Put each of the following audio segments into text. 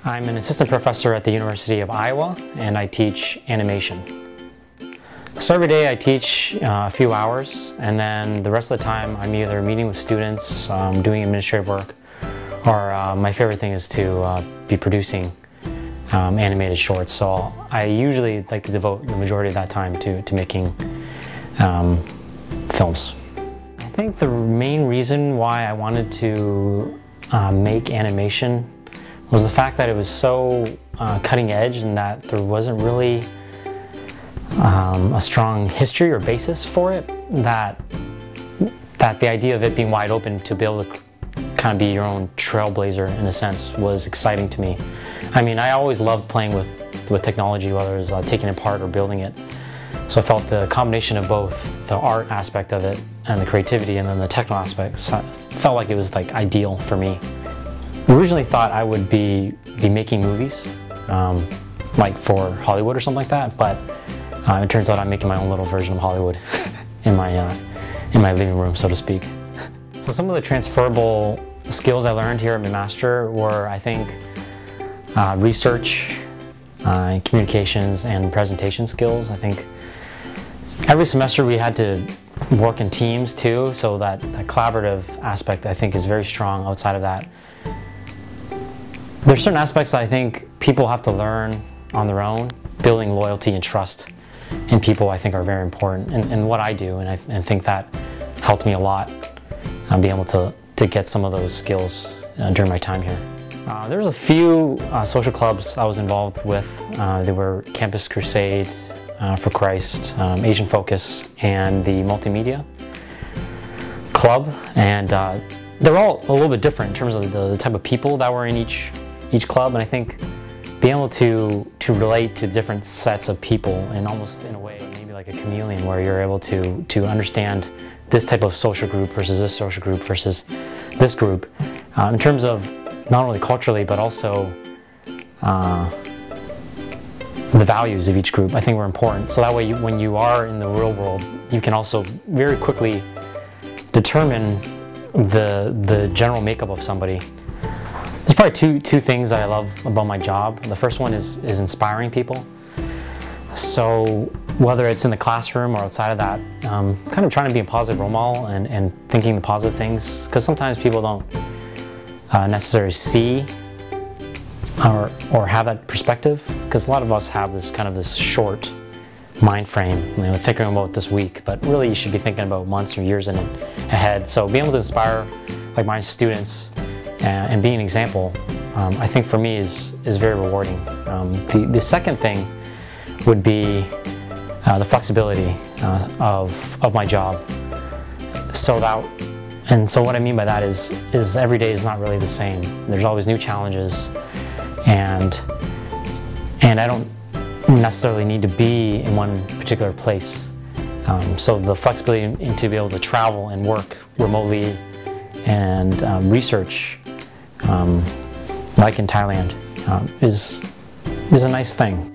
I'm an assistant professor at the University of Iowa, and I teach animation. So every day I teach a few hours, and then the rest of the time I'm either meeting with students, doing administrative work, or my favorite thing is to be producing animated shorts. So I usually like to devote the majority of that time to making films. I think the main reason why I wanted to make animation was the fact that it was so cutting edge and that there wasn't really a strong history or basis for it, that the idea of it being wide open to be able to kind of be your own trailblazer in a sense was exciting to me. I mean, I always loved playing with technology, whether it was taking it apart or building it. So I felt the combination of both the art aspect of it and the creativity and then the technical aspects felt like it was like ideal for me. I originally thought I would be making movies, like for Hollywood or something like that, but it turns out I'm making my own little version of Hollywood in my living room, so to speak. So some of the transferable skills I learned here at McMaster were, I think, research, communications, and presentation skills. I think every semester we had to work in teams too, so that collaborative aspect I think is very strong. Outside of that, there's certain aspects that I think people have to learn on their own. Building loyalty and trust in people I think are very important in what I do, and I think that helped me a lot. Be able to get some of those skills during my time here. There was a few social clubs I was involved with. They were Campus Crusade for Christ, Asian Focus, and the Multimedia Club. And they're all a little bit different in terms of the type of people that were in each club. And I think being able to relate to different sets of people, and almost in a way maybe like a chameleon, where you're able to understand this type of social group versus this social group versus this group, in terms of not only culturally but also the values of each group, I think were important. So that way when you are in the real world, you can also very quickly determine the general makeup of somebody. There's probably two things that I love about my job. The first one is inspiring people. So whether it's in the classroom or outside of that, kind of trying to be a positive role model and thinking the positive things, because sometimes people don't necessarily see or have that perspective, because a lot of us have this short mind frame, thinking about this week, but really you should be thinking about months or years ahead. So being able to inspire like my students and be an example, I think for me is very rewarding. The second thing would be the flexibility of my job. So what I mean by that is every day is not really the same. There's always new challenges, and I don't necessarily need to be in one particular place. So the flexibility to be able to travel and work remotely and research, like in Thailand, is a nice thing.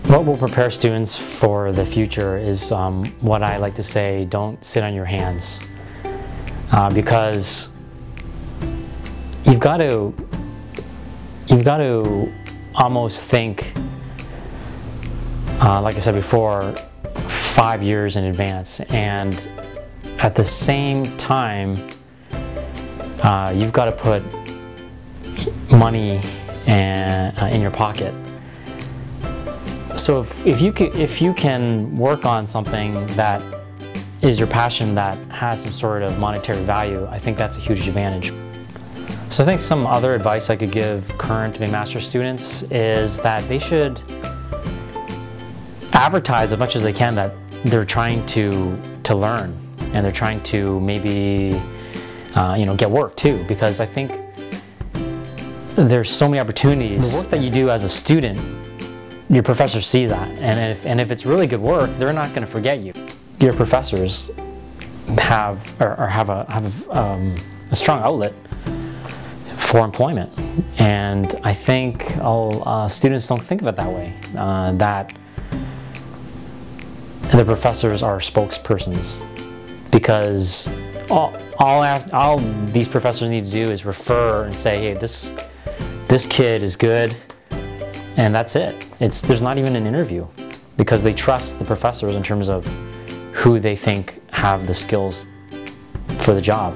What will prepare students for the future is what I like to say: don't sit on your hands, because you've got to almost think, like I said before, 5 years in advance, and at the same time you've got to put money in your pocket. So if you can work on something that is your passion that has some sort of monetary value, I think that's a huge advantage. So I think some other advice I could give current McMaster students is that they should advertise as much as they can that they're trying to learn, and they're trying to maybe get work too, because I think there's so many opportunities. The work that you do as a student, your professors see that, and if it's really good work, they're not going to forget you. Your professors have a strong outlet for employment, and I think all students don't think of it that way. That the professors are spokespersons, because all these professors need to do is refer and say, hey, this this kid is good, and that's it. There's not even an interview, because they trust the professors in terms of who they think have the skills for the job.